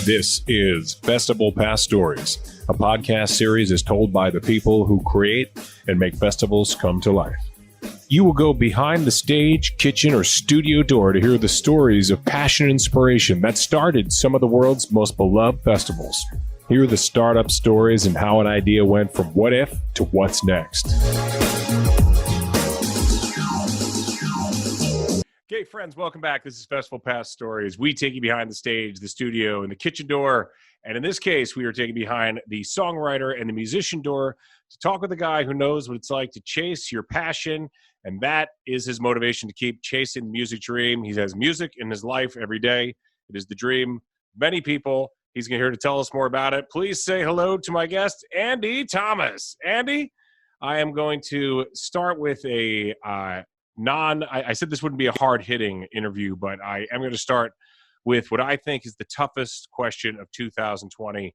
This is Festival Past Stories, a podcast series is told by the people who create and make festivals come to life. You will go behind the stage, kitchen, or studio door to hear the stories of passion and inspiration that started some of the world's most beloved festivals. Hear the startup stories and how an idea went from what if to what's next. Okay, friends, welcome back. This is Festival Past Stories. We take you behind the stage, the studio, and the kitchen door. And in this case, we are taking behind the songwriter and the musician door to talk with a guy who knows what it's like to chase your passion. And that is his motivation to keep chasing the music dream. He has music in his life every day. It is the dream of many people. He's here to tell us more about it. Please say hello to my guest, Andy Thomas. Andy, I am going to start with a I said this wouldn't be a hard-hitting interview, but I am going to start with what I think is the toughest question of 2020.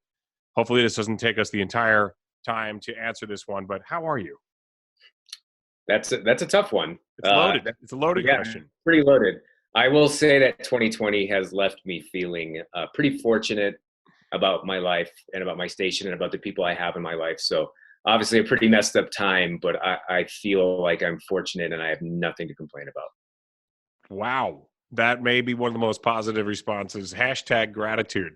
Hopefully this doesn't take us the entire time to answer this one, but how are you? That's a tough one. It's loaded. It's a loaded question. Pretty loaded. I will say that 2020 has left me feeling pretty fortunate about my life and about my station and about the people I have in my life. So obviously a pretty messed up time, but I feel like I'm fortunate and I have nothing to complain about. Wow. That may be one of the most positive responses. Hashtag gratitude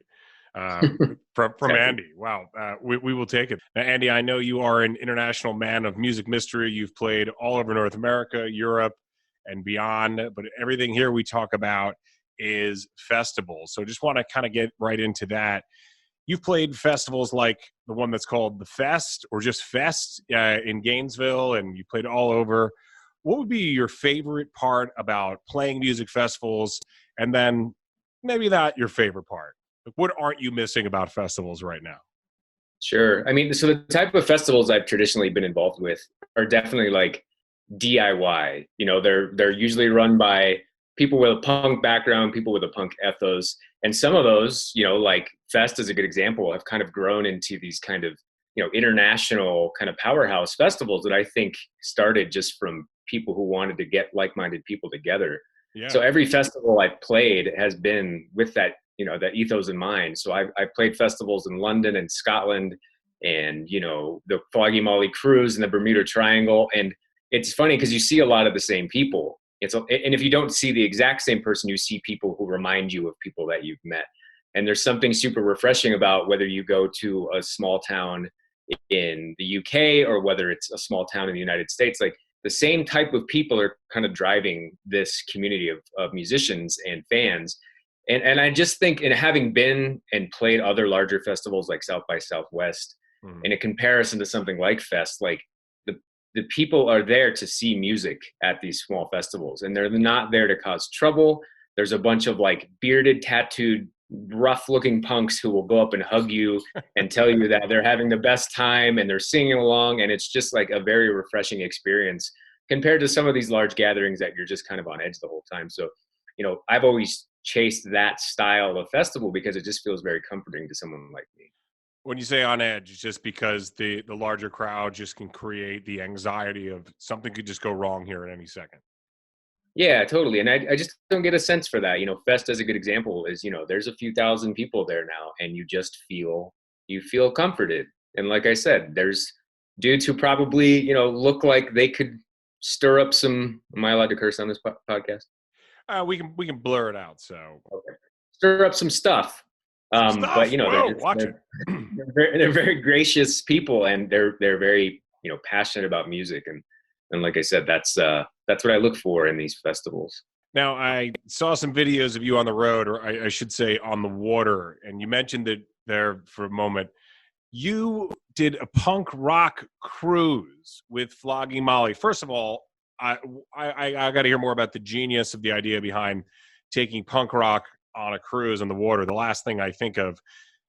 from Andy. Wow. We will take it. Now, Andy, I know you are an international man of music mystery. You've played all over North America, Europe, and beyond. But everything here we talk about is festivals. So just want to kind of get right into that. You've played festivals like the one that's called The Fest or just Fest in Gainesville, and you played all over. What would be your favorite part about playing music festivals? And then maybe not your favorite part. What aren't you missing about festivals right now? Sure. I mean, so the type of festivals I've traditionally been involved with are definitely like DIY. You know, they're usually run by people with a punk background, people with a punk ethos. And some of those, you know, like Fest is a good example, have kind of grown into these kind of, you know, international kind of powerhouse festivals that I think started just from people who wanted to get like-minded people together. Yeah. So every festival I've played has been with that, you know, that ethos in mind. So I've played festivals in London and Scotland and, you know, the Foggy Molly Cruise and the Bermuda Triangle. And it's funny because you see a lot of the same people. And if you don't see the exact same person, you see people who remind you of people that you've met. And there's something super refreshing about whether you go to a small town in the UK or whether it's a small town in the United States. Like the same type of people are kind of driving this community of musicians and fans. And I just think, in having been and played other larger festivals like South by Southwest, in a comparison to something like Fest, like the people are there to see music at these small festivals, and they're not there to cause trouble. There's a bunch of like bearded, tattooed, rough-looking punks who will go up and hug you and tell you that they're having the best time and they're singing along, and it's just like a very refreshing experience compared to some of these large gatherings that you're just kind of on edge the whole time. So, you know, I've always chased that style of festival because it just feels very comforting to someone like me. When you say on edge, it's just because the larger crowd just can create the anxiety of something could just go wrong here at any second. Yeah, totally. And I just don't get a sense for that. You know, Fest as a good example is, you know, there's a few thousand people there now and you just feel comforted. And like I said, there's dudes who probably, you know, look like they could stir up some, am I allowed to curse on this podcast? We can blur it out. So okay. Stir up some stuff. But you know, they're very gracious people, and they're very, you know, passionate about music, and like I said, that's what I look for in these festivals. Now, I saw some videos of you on the road, or I should say on the water, and you mentioned that there for a moment. You did a punk rock cruise with Flogging Molly. First of all, I got to hear more about the genius of the idea behind taking punk rock on a cruise on the water. The last thing I think of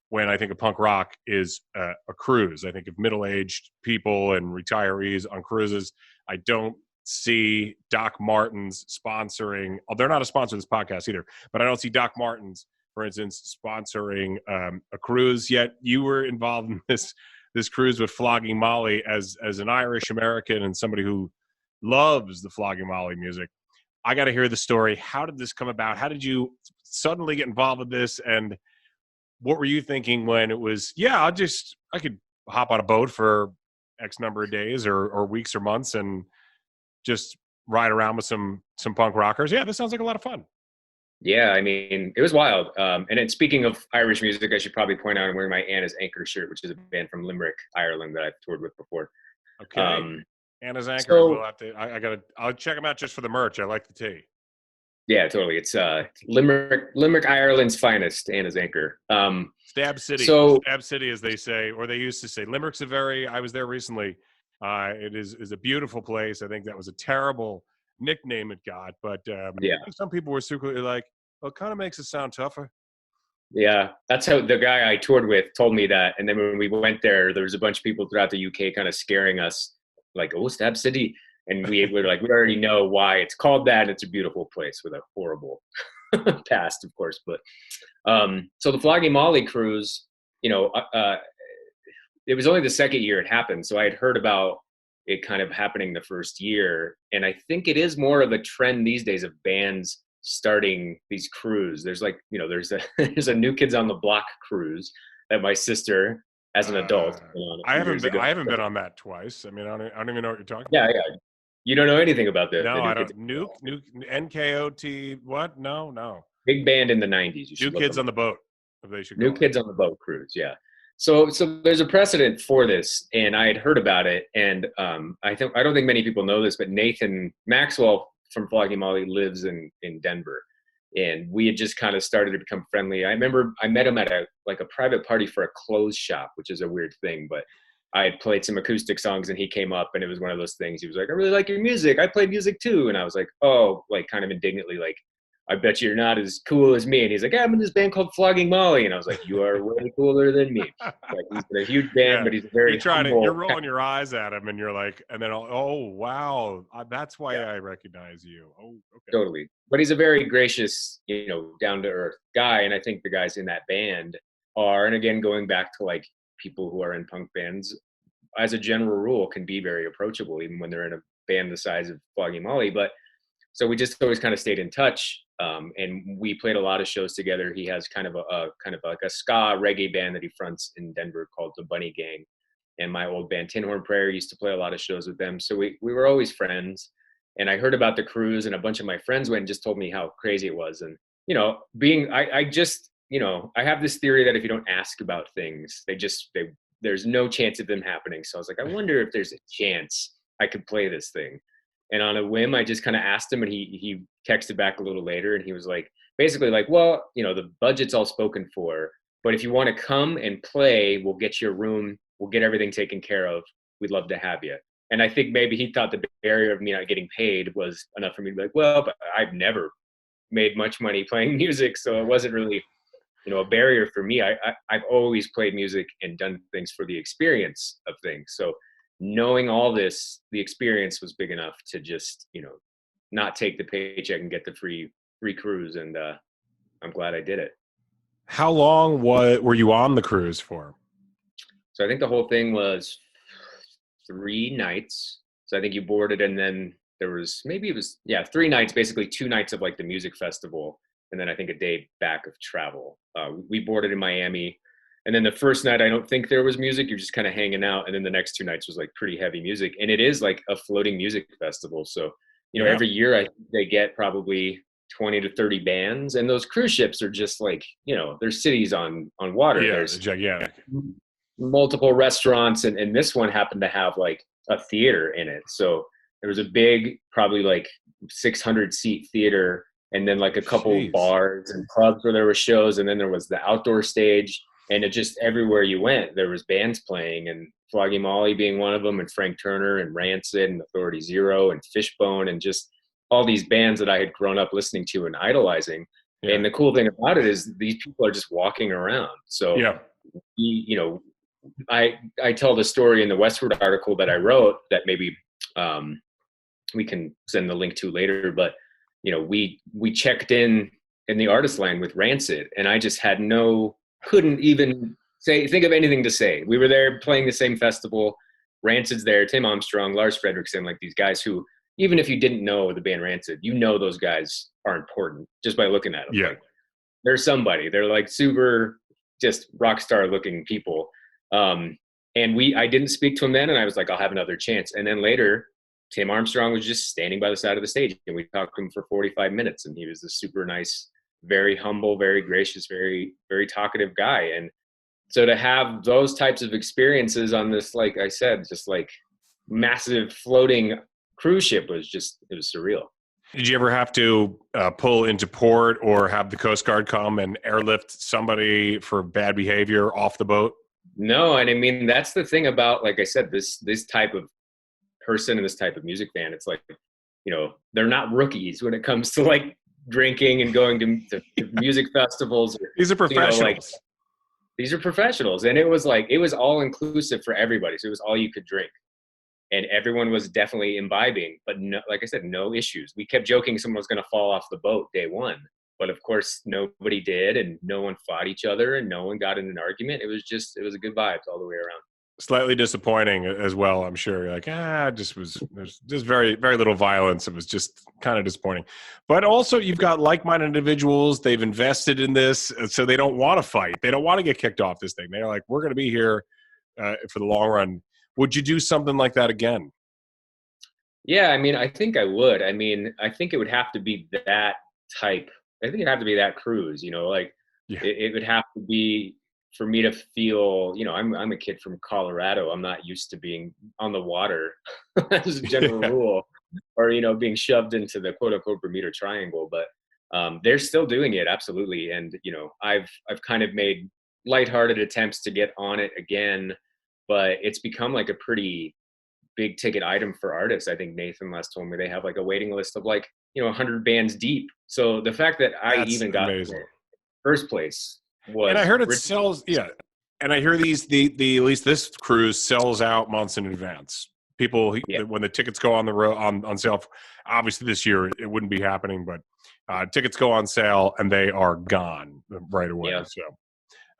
when I think of punk rock is a cruise. I think of middle-aged people and retirees on cruises. I don't see Doc Martens sponsoring. Oh, they're not a sponsor of this podcast either, but I don't see Doc Martens, for instance, sponsoring a cruise. Yet you were involved in this cruise with Flogging Molly as an Irish American and somebody who loves the Flogging Molly music. I got to hear the story. How did this come about? How did you suddenly get involved with this? And what were you thinking when it was, yeah, I could hop on a boat for X number of days or weeks or months and just ride around with some punk rockers. Yeah, this sounds like a lot of fun. Yeah, I mean, it was wild. And then speaking of Irish music, I should probably point out I'm wearing my Anna's Anchor shirt, which is a band from Limerick, Ireland that I've toured with before. Okay. Anna's Anchor. So We'll have to. I'll check them out just for the merch. I like the tea. yeah, totally. It's Limerick, Ireland's finest, Anna's Anchor. Stab City. So Stab City, as they say, or they used to say. Limerick's I was there recently. It is a beautiful place. I think that was a terrible nickname it got, but yeah, some people were secretly like, well, it kind of makes it sound tougher. yeah, that's how the guy I toured with told me that. And then when we went there was a bunch of people throughout the UK kind of scaring us, like, "Oh, Stab City," and we were like, "We already know why it's called that. And it's a beautiful place with a horrible past, of course." But so the Flogging Molly cruise, you know, it was only the second year it happened, so I had heard about it kind of happening the first year, and I think it is more of a trend these days of bands starting these cruise. There's like, you know, there's a there's a New Kids on the Block cruise that my sister, as an adult, I haven't been on that twice. I mean, I don't even know what you're talking yeah, about. yeah. You don't know anything about the No, New I Kids. don't. New NKOT. What? No. Big band in the 90s. You should New look Kids them on the Boat. If they should New call it. Kids on the Boat cruise, yeah. So there's a precedent for this, and I had heard about it, and I don't think many people know this, but Nathan Maxwell from Flogging Molly lives in Denver, and we had just kind of started to become friendly. I remember I met him at a private party for a clothes shop, which is a weird thing, but I had played some acoustic songs, and he came up, and it was one of those things. He was like, "I really like your music. I play music too," and I was like, "Oh," like kind of indignantly, like, "I bet you're not as cool as me." And he's like, "Yeah, I'm in this band called Flogging Molly." And I was like, "You are way cooler than me." Like, he's in a huge band, Yeah. but he's very humble. You're rolling your eyes at him, and you're like, and then, oh wow, that's why I recognize you. Oh, okay, totally. But he's a very gracious, you know, down to earth guy. And I think the guys in that band are, and again, going back to like people who are in punk bands, as a general rule, can be very approachable, even when they're in a band the size of Flogging Molly. But so we just always kind of stayed in touch, and we played a lot of shows together. He has kind of like a ska reggae band that he fronts in Denver called the Bunny Gang, and my old band Tin Horn Prayer used to play a lot of shows with them. So we were always friends. And I heard about the cruise, and a bunch of my friends went and just told me how crazy it was. And you know, I just, you know, I have this theory that if you don't ask about things, there's no chance of them happening. So I was like, I wonder if there's a chance I could play this thing. And on a whim, I just kind of asked him, and he texted back a little later, and he was like, basically like, "Well, you know, the budget's all spoken for, but if you want to come and play, we'll get you a room, we'll get everything taken care of. We'd love to have you." And I think maybe he thought the barrier of me not getting paid was enough for me to be like, "Well, but I've never made much money playing music, so it wasn't really, you know, a barrier for me. I've always played music and done things for the experience of things. So knowing all this, the experience was big enough to just, you know, not take the paycheck and get the free cruise. And I'm glad I did it. How long were you on the cruise for? So I think the whole thing was 3 nights. So I think you boarded, and then there was 3 nights, basically 2 nights of like the music festival, and then I think a day back of travel. We boarded in Miami. And then the first night, I don't think there was music. You're just kind of hanging out. And then the next 2 nights was like pretty heavy music. And it is like a floating music festival. So, you know, every year they get probably 20 to 30 bands. And those cruise ships are just like, you know, there's cities on water. Yeah, there's gigantic. Multiple restaurants. And this one happened to have like a theater in it. So there was a big, probably like 600 seat theater. And then like a couple bars and clubs where there were shows. And then there was the outdoor stage. And it just, everywhere you went, there was bands playing, and Flogging Molly being one of them, and Frank Turner and Rancid and Authority Zero and Fishbone, and just all these bands that I had grown up listening to and idolizing. Yeah. And the cool thing about it is these people are just walking around. So, you know, I tell the story in the Westward article that I wrote that maybe we can send the link to later. But, you know, we checked in the artist line with Rancid, and I just had couldn't even think of anything to say. We were there playing the same festival. Rancid's there, Tim Armstrong, Lars Fredriksson, like these guys who, even if you didn't know the band Rancid, you know those guys are important just by looking at them. Yeah. Like, they're somebody. They're like super just rock star looking people. I didn't speak to him then, and I was like, I'll have another chance. And then later, Tim Armstrong was just standing by the side of the stage, and we talked to him for 45 minutes, and he was a super nice, very humble, very gracious, very, very talkative guy. And so to have those types of experiences on this, like I said, just like massive floating cruise ship it was surreal. Did you ever have to pull into port or have the Coast Guard come and airlift somebody for bad behavior off the boat? No, and I mean, that's the thing about, like I said, this type of person and this type of music fan. It's like, they're not rookies when it comes to like drinking and going to music festivals. These are professionals. These are professionals. And it was all inclusive for everybody. So it was all you could drink. And everyone was definitely imbibing, but no, like I said, no issues. We kept joking someone was going to fall off the boat day one. But of course, nobody did, and no one fought each other, and no one got in an argument. It was a good vibes all the way around. Slightly disappointing as well, I'm sure. You're like, there's just very, very little violence. It was just kind of disappointing. But also, you've got like-minded individuals. They've invested in this, so they don't want to fight. They don't want to get kicked off this thing. They're like, we're going to be here for the long run. Would you do something like that again? Yeah, I mean, I think I would. I mean, I think it would have to be that type. I think it'd have to be that cruise, like it would have to be for me to feel, I'm a kid from Colorado. I'm not used to being on the water as a general rule, or, being shoved into the quote unquote Bermuda Triangle, but they're still doing it. Absolutely. And, I've kind of made lighthearted attempts to get on it again, but it's become like a pretty big ticket item for artists. I think Nathan last told me they have like a waiting list of 100 bands deep. So the fact that That's even got in first place was, and I heard it sells. Yeah. And I hear the at least this cruise sells out months in advance. People, when the tickets go on the road on sale, obviously this year it wouldn't be happening, but tickets go on sale and they are gone right away. Yeah. So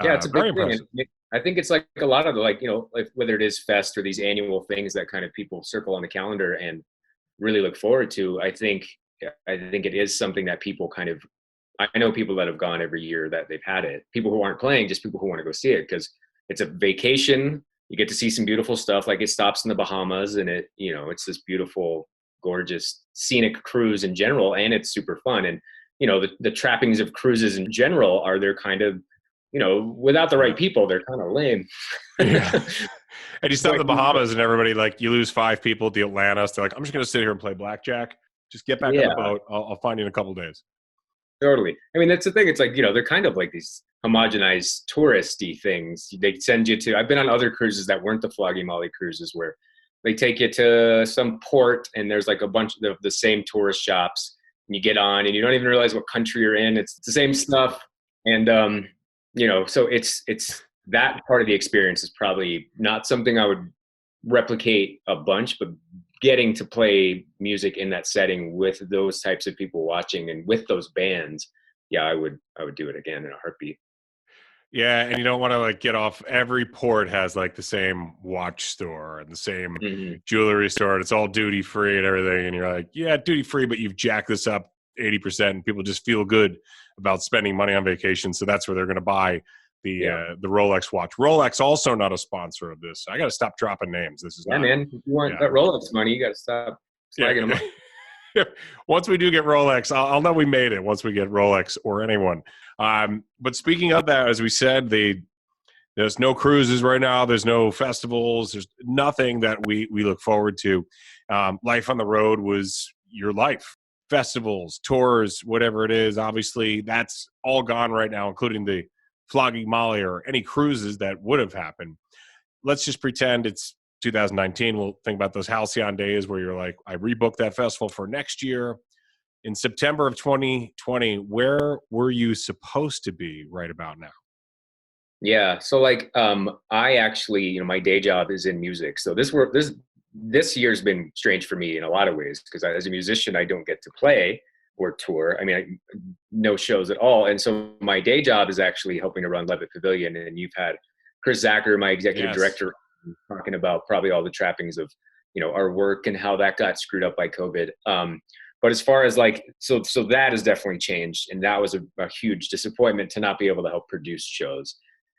it's a big thing. I think it's like a lot of the, whether it is fest or these annual things that kind of people circle on the calendar and really look forward to. I think it is something that people I know people that have gone every year that they've had it. People who aren't playing, just people who want to go see it, because it's a vacation. You get to see some beautiful stuff. Like, it stops in the Bahamas, and it's this beautiful, gorgeous, scenic cruise in general, and it's super fun. And the trappings of cruises in general are they're kind of, without the right people, they're kind of lame. Yeah. And you stop the Bahamas and everybody, you lose 5 people at the Atlantis. They're like, I'm just going to sit here and play blackjack. Just get back on the boat. I'll find you in a couple of days. Totally. I mean, that's the thing. It's like, they're kind of like these homogenized touristy things. They send you to, I've been on other cruises that weren't the Flogging Molly cruises, where they take you to some port and there's like a bunch of the same tourist shops, and you get on and you don't even realize what country you're in. It's the same stuff. And, so it's that part of the experience is probably not something I would replicate a bunch, but getting to play music in that setting with those types of people watching and with those bands, I would do it again in a heartbeat. Yeah, and you don't want to get off. Every port has the same watch store and the same jewelry store, and it's all duty free and everything. And you're like, yeah, duty free, but you've jacked this up 80%, and people just feel good about spending money on vacation, so that's where they're going to buy the Rolex watch. Rolex also not a sponsor of this. I got to stop dropping names. This is man. If you want that Rolex money, you got to stop slagging them up. Once we do get Rolex, I'll know we made it. Once we get Rolex or anyone. But speaking of that, as we said, there's no cruises right now. There's no festivals. There's nothing that we look forward to. Life on the road was your life. Festivals, tours, whatever it is. Obviously, that's all gone right now, including the Flogging Molly or any cruises that would have happened. Let's just pretend it's 2019. We'll think about those halcyon days where you're like, I rebooked that festival for next year. In September of 2020, where were you supposed to be right about now? Yeah. So I actually, my day job is in music. So this year's been strange for me in a lot of ways, because as a musician, I don't get to play or tour. I mean, no shows at all. And so my day job is actually helping to run Levitt Pavilion. And you've had Chris Zacher, my executive director, talking about probably all the trappings of, our work and how that got screwed up by COVID. But as far as so that has definitely changed. And that was a huge disappointment to not be able to help produce shows.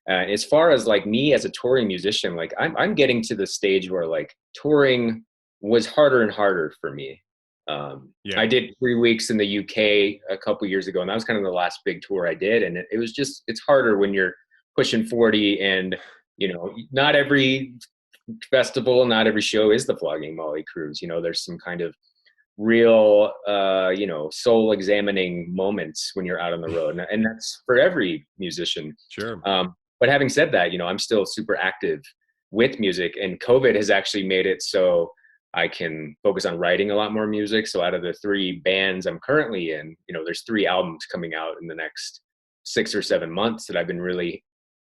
As far as like me as a touring musician, like I'm getting to the stage where like touring was harder and harder for me. Yeah, I did 3 weeks in the UK a couple years ago, and that was kind of the last big tour I did. And it was just, it's harder when you're pushing 40, and not every festival, not every show is the Flogging Molly cruise. There's some kind of real, soul examining moments when you're out on the road. And that's for every musician. sure. But having said that, I'm still super active with music, and COVID has actually made it so I can focus on writing a lot more music. So out of the 3 bands I'm currently in, there's 3 albums coming out in the next 6 or 7 months that I've been really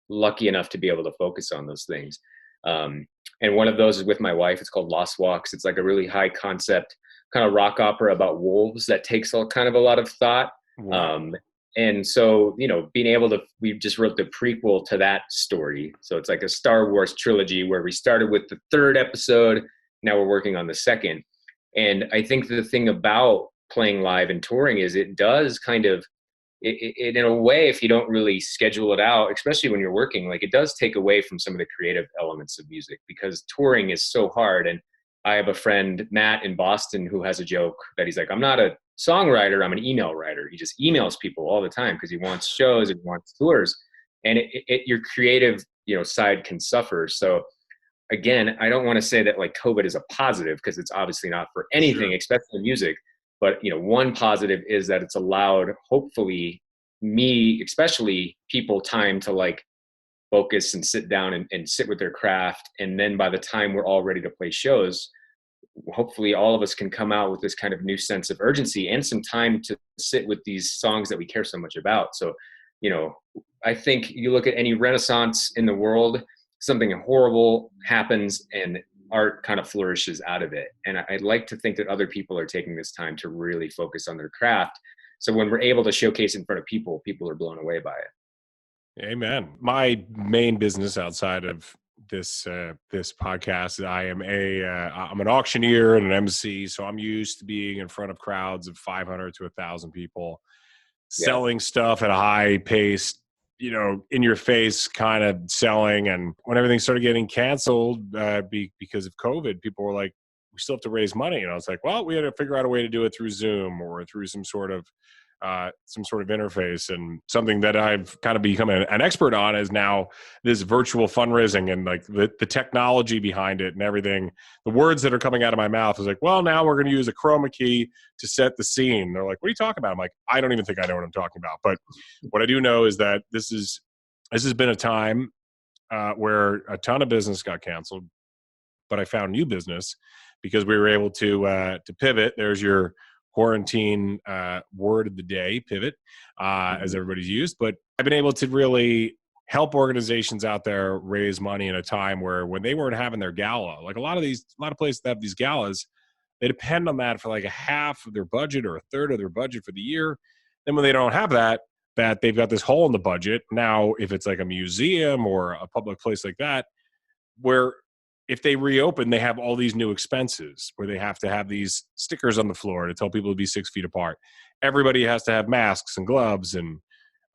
lucky enough to be able to focus on those things. And one of those is with my wife. It's called Lost Walks. It's like a really high concept kind of rock opera about wolves that takes all kind of a lot of thought. Wow. And so, being able to, we just wrote the prequel to that story. So it's like a Star Wars trilogy where we started with the 3rd episode. Now we're working on the 2nd. And I think the thing about playing live and touring is it does kind of, it in a way, if you don't really schedule it out, especially when you're working, like it does take away from some of the creative elements of music, because touring is so hard. And I have a friend, Matt, in Boston, who has a joke that he's like, I'm not a songwriter, I'm an email writer. He just emails people all the time because he wants shows and he wants tours. And your creative, side can suffer. So again, I don't want to say that like COVID is a positive, because it's obviously not for anything, Sure. especially music. But one positive is that it's allowed, hopefully, me, especially people, time to like focus and sit down and sit with their craft. And then by the time we're all ready to play shows, hopefully all of us can come out with this kind of new sense of urgency and some time to sit with these songs that we care so much about. So, I think you look at any renaissance in the world, something horrible happens and art kind of flourishes out of it. And I'd like to think that other people are taking this time to really focus on their craft. So when we're able to showcase in front of people, people are blown away by it. Amen. My main business outside of this podcast, I'm an auctioneer and an MC, so I'm used to being in front of crowds of 500 to 1,000 people, Yeah. selling stuff at a high pace, in your face kind of selling. And when everything started getting canceled because of COVID, people were like, we still have to raise money. And I was like, well, we had to figure out a way to do it through Zoom or through some sort of interface. And something that I've kind of become an expert on is now this virtual fundraising and like the technology behind it and everything. The words that are coming out of my mouth is like, well, now we're going to use a chroma key to set the scene. They're like, what are you talking about? I'm like, I don't even think I know what I'm talking about. But what I do know is that this has been a time where a ton of business got canceled, but I found new business because we were able to pivot. There's your quarantine word of the day, pivot, as everybody's used. But I've been able to really help organizations out there raise money in a time where when they weren't having their gala, like a lot of places that have these galas, they depend on that for like a half of their budget or a third of their budget for the year. Then when they don't have that they've got this hole in the budget. Now, if it's like a museum or a public place like that, where if they reopen, they have all these new expenses where they have to have these stickers on the floor to tell people to be 6 feet apart. Everybody has to have masks and gloves and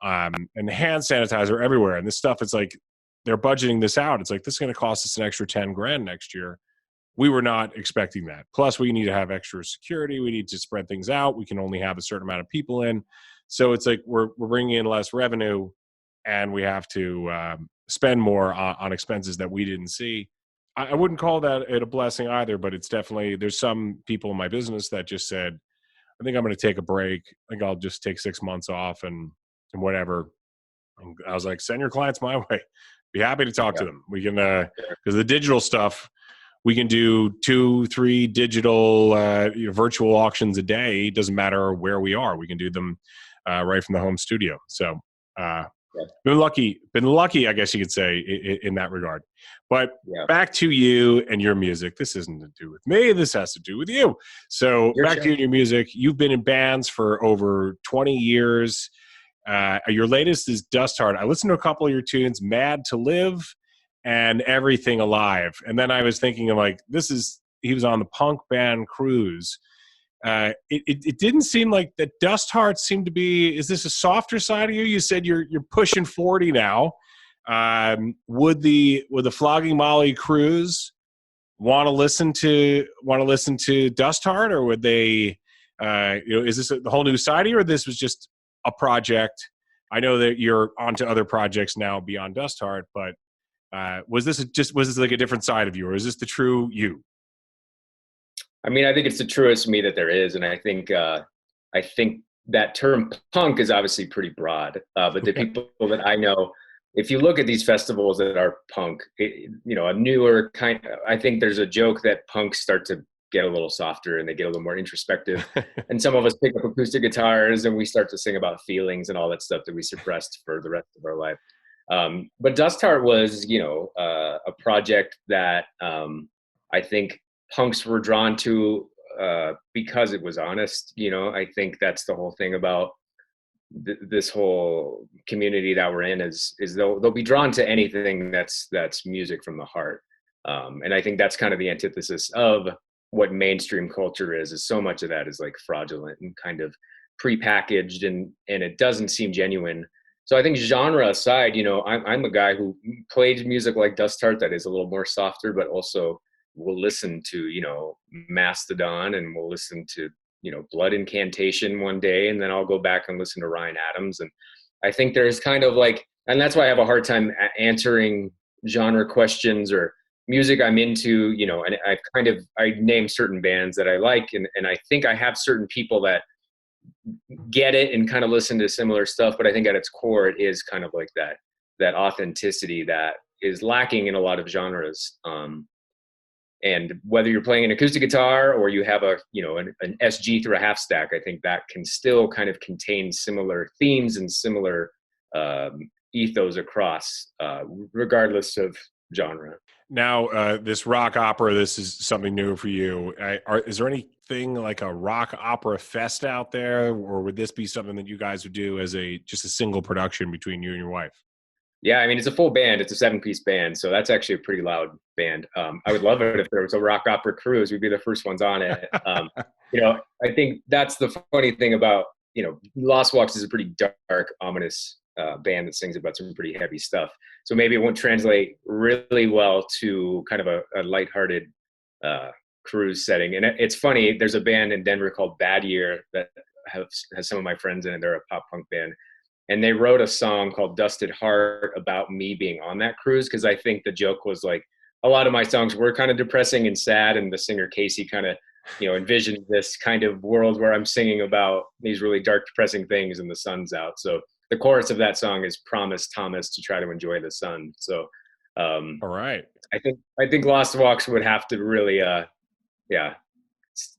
hand sanitizer everywhere. And this stuff, it's like they're budgeting this out. It's like, this is going to cost us an extra 10 grand next year. We were not expecting that. Plus, we need to have extra security. We need to spread things out. We can only have a certain amount of people in. So it's like we're bringing in less revenue, and we have to spend more on expenses that we didn't see. I wouldn't call that a blessing either, but it's definitely, there's some people in my business that just said, I think I'm going to take a break. I think I'll just take 6 months off and whatever. And I was like, send your clients my way. Be happy to talk to them. We can, because the digital stuff, we can do 2-3 digital virtual auctions a day. It doesn't matter where we are. We can do them right from the home studio. So been lucky, I guess you could say, in that regard. But back to you and your music. This isn't to do with me. This has to do with you. So back to you and your music. You've been in bands for over 20 years. Your latest is Dustheart. I listened to a couple of your tunes, Mad to Live and Everything Alive. And then I was thinking of like, he was on the punk band Cruise. It didn't seem like that. Dustheart seemed to be, is this a softer side of you? You said you're pushing 40 now. Would the Flogging Molly crews want to listen to Dustheart, or would they? Is this a whole new side of you, or this was just a project? I know that you're onto other projects now beyond Dustheart, but was this like a different side of you, or is this the true you? I mean, I think it's the truest me that there is, and I think that term punk is obviously pretty broad. But the people that I know, if you look at these festivals that are punk, a newer kind. I think there's a joke that punks start to get a little softer and they get a little more introspective. And some of us pick up acoustic guitars and we start to sing about feelings and all that stuff that we suppressed for the rest of our life. But Dustheart was, a project that I think punks were drawn to because it was honest. I think that's the whole thing about this whole community that we're in is they'll be drawn to anything that's music from the heart. And I think that's kind of the antithesis of what mainstream culture is so much of that is like fraudulent and kind of prepackaged and it doesn't seem genuine. So I think genre aside, I'm a guy who plays music like Dustheart that is a little more softer, but also will listen to, Mastodon, and we'll listen to, Blood Incantation one day, and then I'll go back and listen to Ryan Adams. And I think there's kind of like, and that's why I have a hard time answering genre questions or music I'm into, and I name certain bands that I like, and I think I have certain people that get it and kind of listen to similar stuff, but I think at its core it is kind of like that authenticity that is lacking in a lot of genres. And whether you're playing an acoustic guitar or you have an SG through a half stack, I think that can still kind of contain similar themes and similar ethos across, regardless of genre. Now, this rock opera, this is something new for you. Is there anything like a rock opera fest out there, or would this be something that you guys would do as just a single production between you and your wife? Yeah, I mean, it's a full band. It's a 7-piece band, so that's actually a pretty loud band. I would love it if there was a rock opera cruise. We'd be the first ones on it. I think that's the funny thing about, Lost Walks is a pretty dark, ominous band that sings about some pretty heavy stuff. So maybe it won't translate really well to kind of a lighthearted cruise setting. And it's funny, there's a band in Denver called Bad Year that has some of my friends in it. They're a pop punk band. And they wrote a song called Dustheart about me being on that cruise, because I think the joke was like a lot of my songs were kind of depressing and sad, and the singer Casey kind of envisioned this kind of world where I'm singing about these really dark, depressing things and the sun's out. So the chorus of that song is "Promise Thomas to try to enjoy the sun." So all right, I think Lost Walks would have to really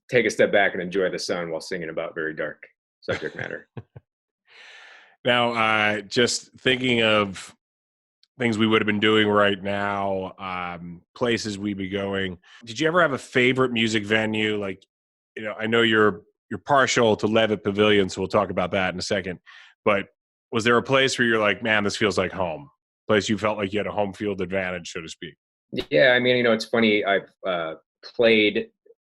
take a step back and enjoy the sun while singing about very dark subject matter. Now, just thinking of things we would have been doing right now, places we'd be going. Did you ever have a favorite music venue? Like, I know you're partial to Levitt Pavilion, so we'll talk about that in a second. But was there a place where you're like, man, this feels like home? Place you felt like you had a home field advantage, so to speak? Yeah, I mean, it's funny. I've played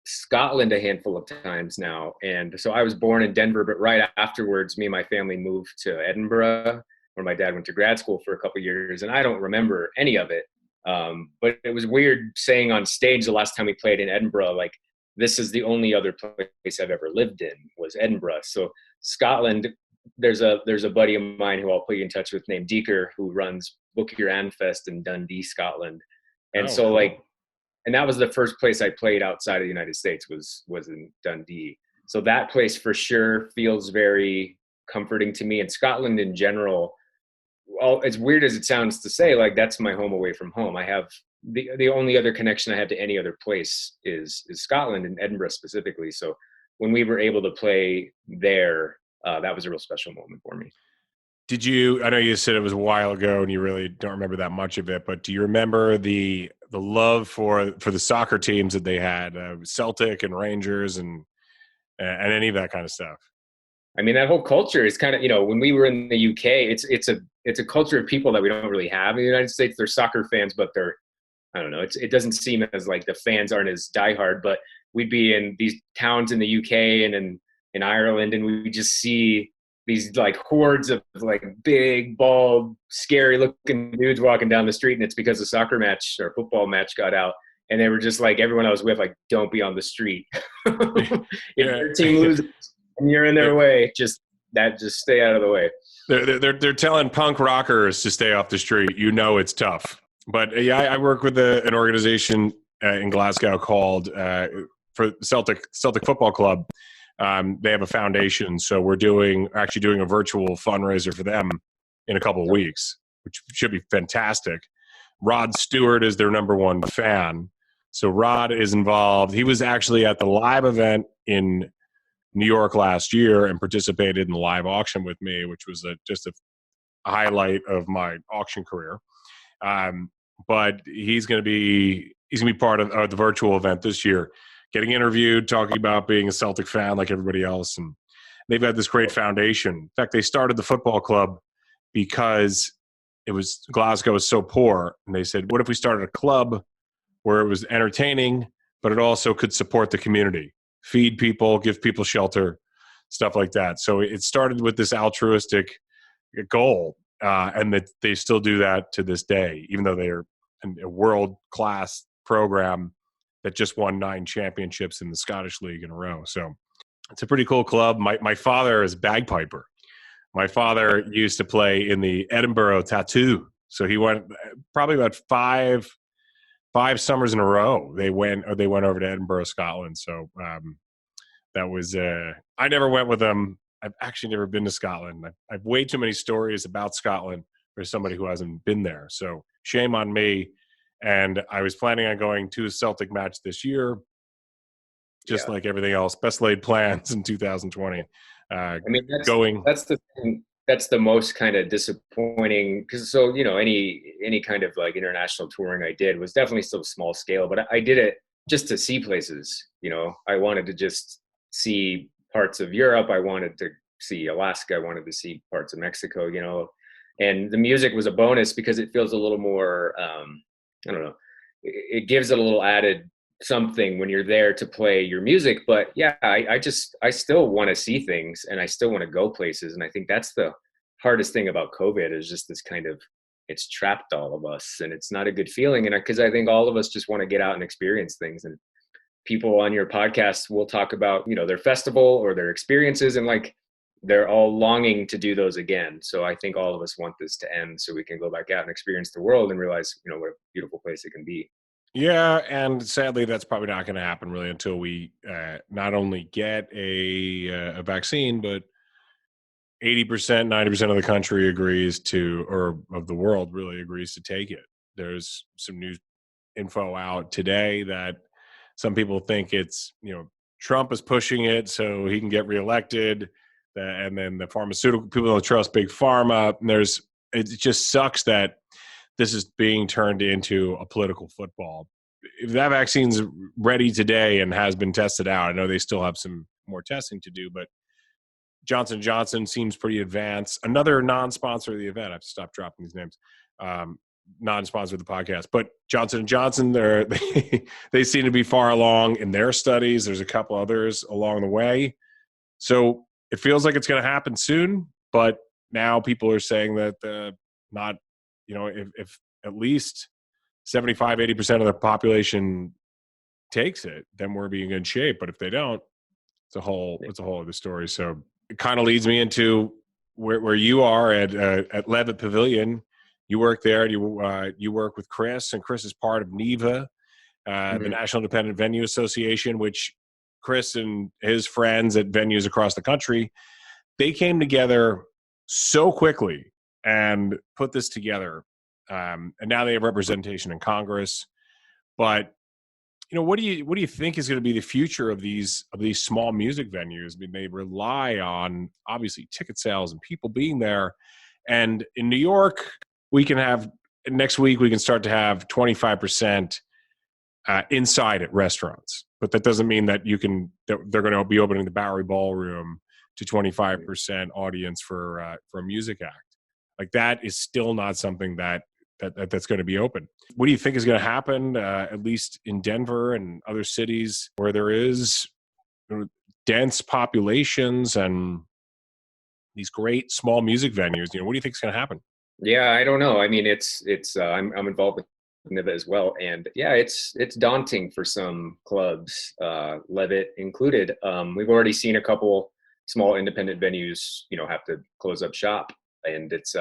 Scotland a handful of times now, and so I was born in Denver, but right afterwards me and my family moved to Edinburgh, where my dad went to grad school for a couple of years, and I don't remember any of it, but it was weird saying on stage the last time we played in Edinburgh, like, this is the only other place I've ever lived in was Edinburgh. So Scotland, there's a buddy of mine who I'll put you in touch with named Deeker, who runs Book Your Anfest in Dundee, Scotland. And so like, and that was the first place I played outside of the United States was in Dundee. So that place for sure feels very comforting to me. And Scotland in general, well, as weird as it sounds to say, like, that's my home away from home. I have the only other connection I have to any other place is Scotland and Edinburgh specifically. So when we were able to play there, that was a real special moment for me. I know you said it was a while ago and you really don't remember that much of it, but do you remember the love for the soccer teams that they had, Celtic and Rangers and any of that kind of stuff? I mean, that whole culture is kind of, when we were in the UK, it's a culture of people that we don't really have in the United States. They're soccer fans, but I don't know, it doesn't seem as like the fans aren't as diehard, but we'd be in these towns in the UK and in Ireland, and we just see these like hordes of like big, bald, scary looking dudes walking down the street, and it's because a soccer match or football match got out. And they were just like, everyone I was with, like, don't be on the street. If Yeah. your team loses and you're in their way, just stay out of the way. They're telling punk rockers to stay off the street. You know it's tough. But yeah, I work with an organization in Glasgow called for Celtic Football Club. They have a foundation, so we're actually doing a virtual fundraiser for them in a couple of weeks, which should be fantastic. Rod Stewart is their number one fan, so Rod is involved. He was actually at the live event in New York last year and participated in the live auction with me, which was just a highlight of my auction career. But he's going to be part of the virtual event this year, getting interviewed, talking about being a Celtic fan like everybody else. And they've had this great foundation. In fact, they started the football club because Glasgow was so poor. And they said, what if we started a club where it was entertaining, but it also could support the community, feed people, give people shelter, stuff like that. So it started with this altruistic goal. And that they still do that to this day, even though they're a world-class program that just won 9 championships in the Scottish League in a row. So it's a pretty cool club. My father is a bagpiper. My father used to play in the Edinburgh Tattoo. So he went probably about five summers in a row. They went over to Edinburgh, Scotland. So that was I never went with them. I've actually never been to Scotland. I've way too many stories about Scotland for somebody who hasn't been there. So shame on me. And I was planning on going to a Celtic match this year, just like everything else. Best laid plans in 2020. I mean, that's the thing. That's the most kind of disappointing, because any kind of like international touring I did was definitely still small scale, but I did it just to see places. I wanted to just see parts of Europe. I wanted to see Alaska. I wanted to see parts of Mexico, and the music was a bonus because it feels a little more, I don't know, it gives it a little added something when you're there to play your music. But yeah, I still want to see things, and I still want to go places. And I think that's the hardest thing about COVID, is just this kind of, it's trapped all of us, and it's not a good feeling. And because I think all of us just want to get out and experience things. And people on your podcast will talk about, their festival or their experiences, and like, they're all longing to do those again. So I think all of us want this to end so we can go back out and experience the world and realize, what a beautiful place it can be. Yeah, and sadly, that's probably not going to happen really until we not only get a vaccine, but 80%, 90% of the country agrees to, or of the world really agrees to take it. There's some new info out today that some people think it's, Trump is pushing it so he can get reelected. And then the pharmaceutical people don't trust big pharma. And it just sucks that this is being turned into a political football. If that vaccine's ready today and has been tested out, I know they still have some more testing to do, but Johnson & Johnson seems pretty advanced. Another non-sponsor of the event. I've stopped dropping these names. Non-sponsor of the podcast, but Johnson & Johnson, they seem to be far along in their studies. There's a couple others along the way. So it feels like it's going to happen soon, but now people are saying that not, if at least 75, 80% of the population takes it, then we're being in good shape. But if they don't, it's a whole other story. So it kind of leads me into where you are at Levitt Pavilion. You work there, and you work with Chris, and Chris is part of NIVA, the National Independent Venue Association, which Chris and his friends at venues across the country, they came together so quickly and put this together. And now they have representation in Congress. But what do you think is going to be the future of these small music venues? I mean, they rely on obviously ticket sales and people being there. And in New York, next week we can start to have 25% inside at restaurants. But that doesn't mean that they're going to be opening the Bowery Ballroom to 25% audience for a music act. Like, that is still not something that's going to be open. What do you think is going to happen, at least in Denver and other cities where there is dense populations and these great small music venues. What do you think is going to happen? Yeah, I don't know. I mean, I'm involved with NIVA as well, and yeah, it's daunting for some clubs, Levitt included. We've already seen a couple small independent venues, have to close up shop, and it's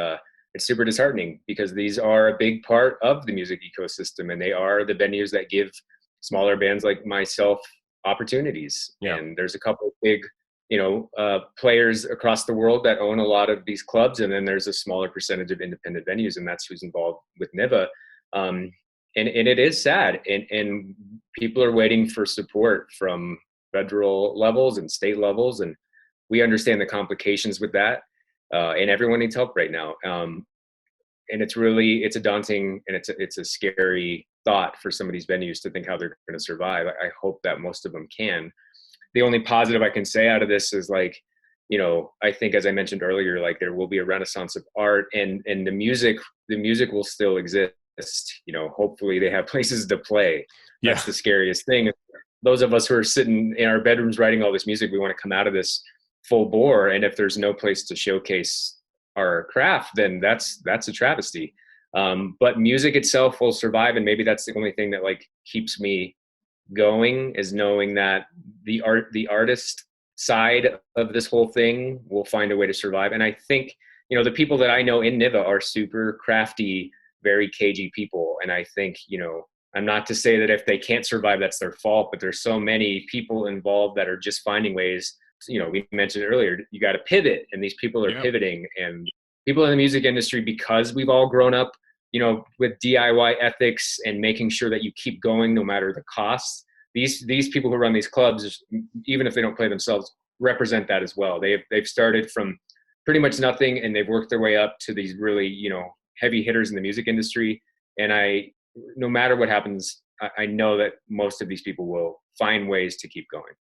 super disheartening because these are a big part of the music ecosystem, and they are the venues that give smaller bands like myself opportunities. Yeah. And there's a couple of big players across the world that own a lot of these clubs, and then there's a smaller percentage of independent venues, and that's who's involved with NIVA. And it is sad, and people are waiting for support from federal levels and state levels, and we understand the complications with that, and everyone needs help right now. And it's a daunting and it's a scary thought for some of these venues to think how they're going to survive. I hope that most of them can. The only positive I can say out of this is I think, as I mentioned earlier, there will be a renaissance of art, and the music will still exist. Hopefully they have places to play. That's the scariest thing. Those of us who are sitting in our bedrooms writing all this music, we want to come out of this full bore. And if there's no place to showcase our craft, then that's a travesty. But music itself will survive. And maybe that's the only thing that keeps me going, is knowing that the artist side of this whole thing will find a way to survive. And I think, the people that I know in NIVA are super crafty, very cagey people. And I think, I'm not to say that if they can't survive, that's their fault, but there's so many people involved that are just finding ways. We mentioned earlier, you got to pivot, and these people are pivoting. And people in the music industry, because we've all grown up, with DIY ethics and making sure that you keep going no matter the cost. These people who run these clubs, even if they don't play themselves, represent that as well. They've started from pretty much nothing, and they've worked their way up to these really, heavy hitters in the music industry. And no matter what happens, I know that most of these people will find ways to keep going.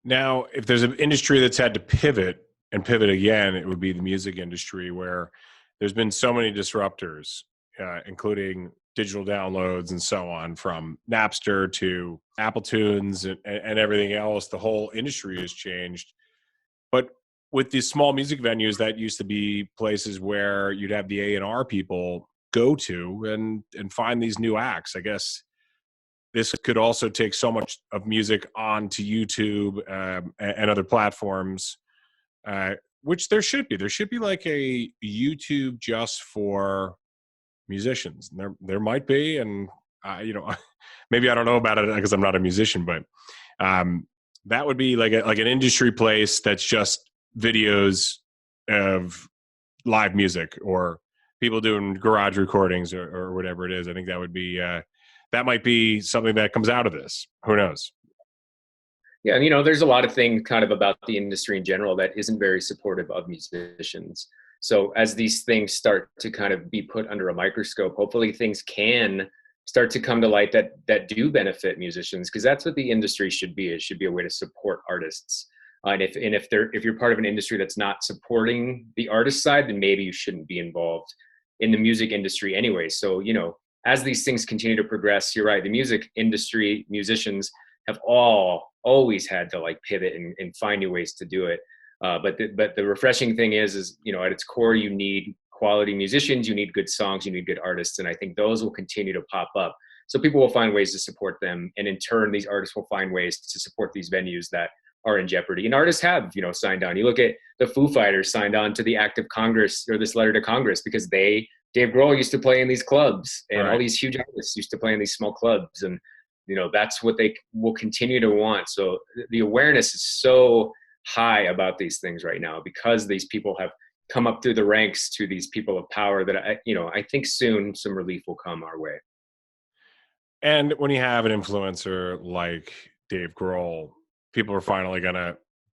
Now, if there's an industry that's had to pivot and pivot again, it would be the music industry, where there's been so many disruptors, including digital downloads and so on, from Napster to Apple Tunes and everything else. The whole industry has changed. But with these small music venues, that used to be places where you'd have the A&R people go to and find these new acts. I guess this could also take so much of music onto YouTube and other platforms, which there should be. There should be a YouTube just for musicians. There might be, and maybe I don't know about it because I'm not a musician, but that would be like an industry place that's just videos of live music or people doing garage recordings or whatever it is. I think that would be that might be something that comes out of this. Who knows? Yeah, and there's a lot of things kind of about the industry in general that isn't very supportive of musicians. So as these things start to kind of be put under a microscope, hopefully things can start to come to light that do benefit musicians, because that's what the industry should be. It should be a way to support artists. And if you're part of an industry that's not supporting the artist side, then maybe you shouldn't be involved in the music industry anyway. So, as these things continue to progress, you're right, the music industry, musicians have always had to pivot and find new ways to do it. But the refreshing thing is at its core, you need quality musicians, you need good songs, you need good artists. And I think those will continue to pop up. So people will find ways to support them. And in turn, these artists will find ways to support these venues that are in jeopardy. And artists have, signed on. You look at the Foo Fighters signed on to the Act of Congress, or this letter to Congress, because Dave Grohl used to play in these clubs, and all these huge artists used to play in these small clubs. And, that's what they will continue to want. So the awareness is so high about these things right now, because these people have come up through the ranks to these people of power, that I think soon some relief will come our way. And when you have an influencer like Dave Grohl, people are finally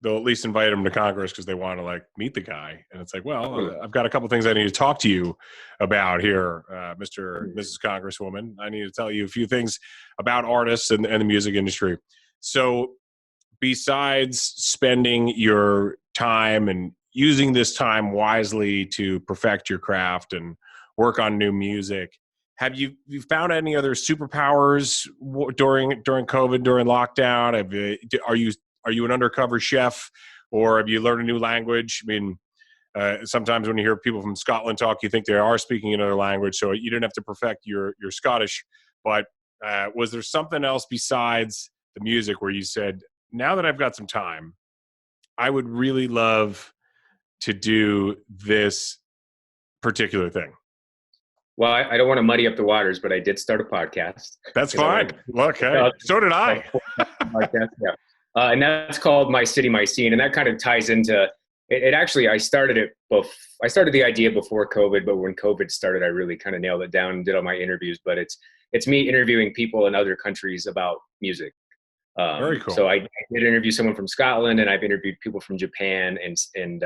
they'll at least invite him to Congress because they want to meet the guy. And it's well, I've got a couple things I need to talk to you about here, Mr. and Mrs. Congresswoman. I need to tell you a few things about artists and the music industry. So besides spending your time and using this time wisely to perfect your craft and work on new music, have you found any other superpowers during COVID, during lockdown? Are you an undercover chef, or have you learned a new language? I mean, Sometimes when you hear people from Scotland talk, you think they are speaking another language, so you didn't have to perfect your Scottish. But was there something else besides the music where you said, now that I've got some time, I would really love to do this particular thing? Well, I don't want to muddy up the waters, but I did start a podcast. That's fine. Okay. So did I. Podcast, yeah. And that's called My City, My Scene. And that kind of ties into it. Actually, I started the idea before COVID, but when COVID started, I really kind of nailed it down and did all my interviews. But it's me interviewing people in other countries about music. Very cool. So I did interview someone from Scotland, and I've interviewed people from Japan and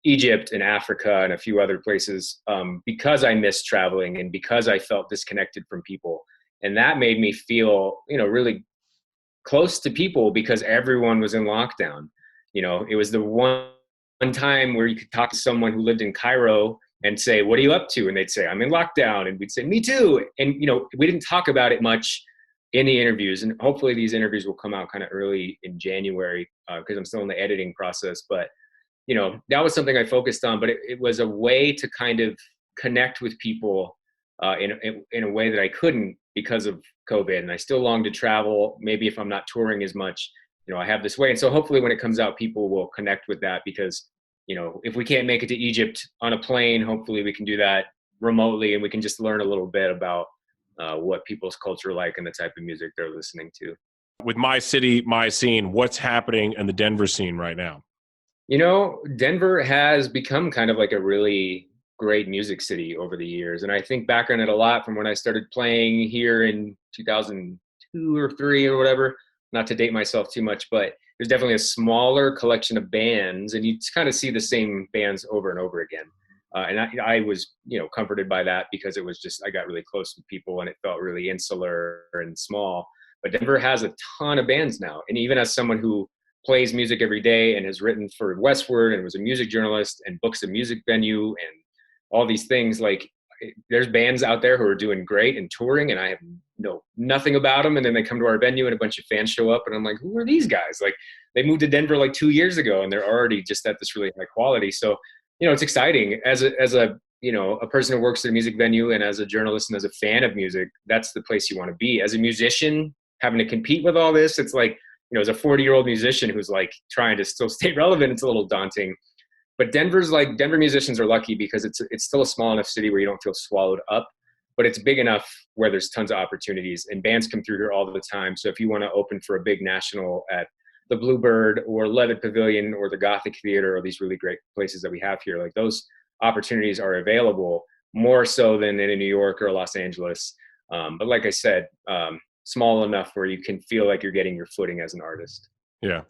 Egypt and Africa and a few other places, because I missed traveling and because I felt disconnected from people. And that made me feel, really close to people because everyone was in lockdown. It was the one time where you could talk to someone who lived in Cairo and say, "What are you up to?" And they'd say, "I'm in lockdown." And we'd say, "Me too." And, we didn't talk about it much in the interviews. And hopefully these interviews will come out kind of early in January because I'm still in the editing process. But that was something I focused on, but it was a way to kind of connect with people in a way that I couldn't because of COVID. And I still long to travel. Maybe if I'm not touring as much, I have this way. And so hopefully when it comes out, people will connect with that because, if we can't make it to Egypt on a plane, hopefully we can do that remotely and we can just learn a little bit about what people's culture like and the type of music they're listening to. With My City, My Scene, what's happening in the Denver scene right now? Denver has become kind of like a really great music city over the years. And I think back on it a lot from when I started playing here in 2002 or 3 or whatever, not to date myself too much, but there's definitely a smaller collection of bands and you kind of see the same bands over and over again. And I was, comforted by that because it was just, I got really close with people and it felt really insular and small. But Denver has a ton of bands now. And even as someone who plays music every day and has written for Westword and was a music journalist and books a music venue and all these things, like there's bands out there who are doing great and touring and I have nothing about them. And then they come to our venue and a bunch of fans show up and I'm like, who are these guys? Like they moved to Denver like 2 years ago and they're already just at this really high quality. So, it's exciting as a person who works at a music venue and as a journalist and as a fan of music, that's the place you want to be. As a musician, having to compete with all this, it's like, as a 40-year-old musician who's like trying to still stay relevant, it's a little daunting. But Denver musicians are lucky because it's still a small enough city where you don't feel swallowed up, but it's big enough where there's tons of opportunities and bands come through here all the time. So if you want to open for a big national at the Bluebird or Levitt Pavilion or the Gothic Theater or these really great places that we have here, like those opportunities are available more so than in New York or Los Angeles. But like I said, small enough where you can feel like you're getting your footing as an artist. Yeah.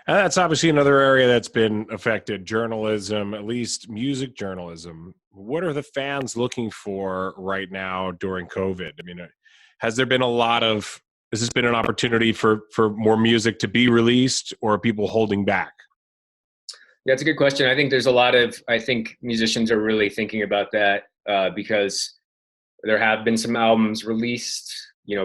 And that's obviously another area that's been affected. Journalism, at least music journalism. What are the fans looking for right now during COVID? I mean, has this been an opportunity for more music to be released or are people holding back? That's a good question. I think musicians are really thinking about that because there have been some albums released,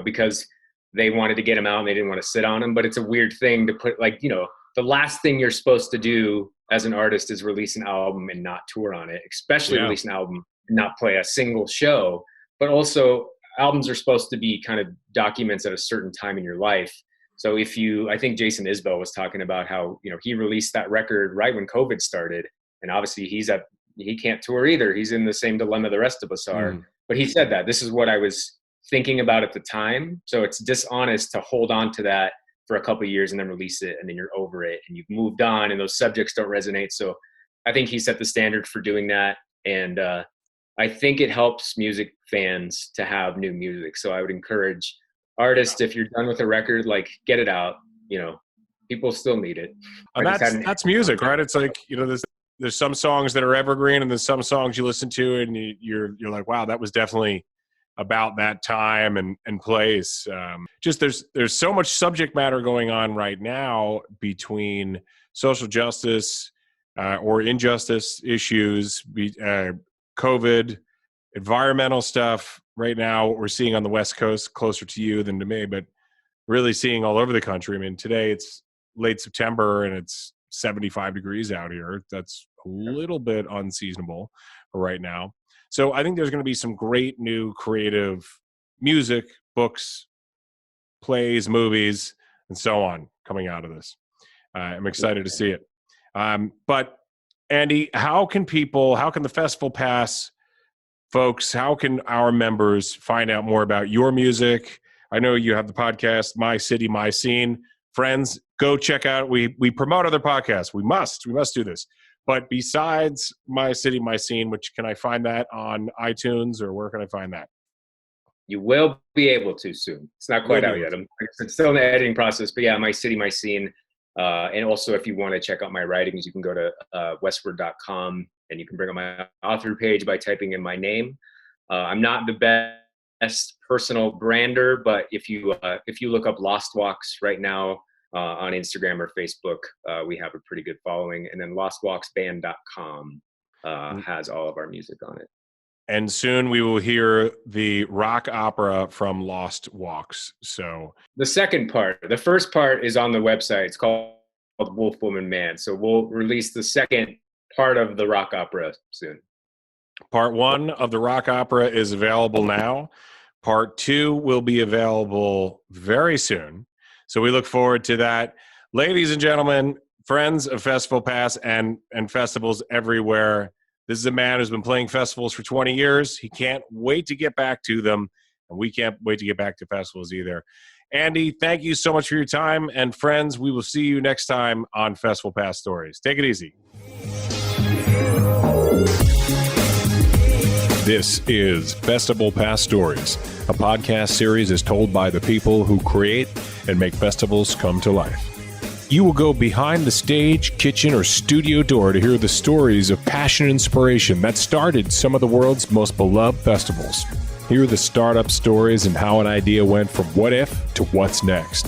because they wanted to get them out and they didn't want to sit on them. But it's a weird thing to put the last thing you're supposed to do as an artist is release an album and not tour on it, especially release an album and not play a single show. But also albums are supposed to be kind of documents at a certain time in your life. So I think Jason Isbell was talking about how, he released that record right when COVID started. And obviously he can't tour either. He's in the same dilemma the rest of us are. But he said that this is what I was thinking about at the time. So it's dishonest to hold on to that for a couple of years and then release it and then you're over it and you've moved on and those subjects don't resonate. So I think he set the standard for doing that. And I think it helps music fans to have new music. So I would encourage artists, if you're done with a record, like get it out, people still need it. And that's music, right? It's like, there's some songs that are evergreen and there's some songs you listen to and you're like, wow, that was definitely about that time and place. There's so much subject matter going on right now between social justice or injustice issues, COVID, environmental stuff. Right now, what we're seeing on the West Coast, closer to you than to me, but really seeing all over the country. I mean, today it's late September and it's 75 degrees out here. That's a little bit unseasonable right now. So I think there's going to be some great new creative music, books, plays, movies, and so on coming out of this. I'm excited to see it. But Andy, how can the Festival Pass folks, how can our members find out more about your music? I know you have the podcast, My City, My Scene. Friends, go check out. We promote other podcasts. We must do this. But besides My City, My Scene, which can I find that on iTunes, or where can I find that? You will be able to soon. It's not quite out yet. It's still in the editing process. But yeah, My City, My Scene. And also, if you want to check out my writings, you can go to westward.com, and you can bring up my author page by typing in my name. I'm not the best personal brander, but if you look up Lost Walks right now on Instagram or Facebook, we have a pretty good following. And then lostwalksband.com has all of our music on it. And soon we will hear the rock opera from Lost Walks. So the second part, the first part is on the website. It's called Wolf, Woman, Man. So we'll release the second part of the rock opera soon. Part 1 of the rock opera is available now. Part 2 will be available very soon. So we look forward to that. Ladies and gentlemen, friends of Festival Pass and festivals everywhere, this is a man who's been playing festivals for 20 years. He can't wait to get back to them, and we can't wait to get back to festivals either. Andy, thank you so much for your time. And friends, we will see you next time on Festival Pass Stories. Take it easy. This is Festival Pass Stories, a podcast series is told by the people who create and make festivals come to life. You will go behind the stage, kitchen, or studio door to hear the stories of passion and inspiration that started some of the world's most beloved festivals. Hear the startup stories and how an idea went from what if to what's next.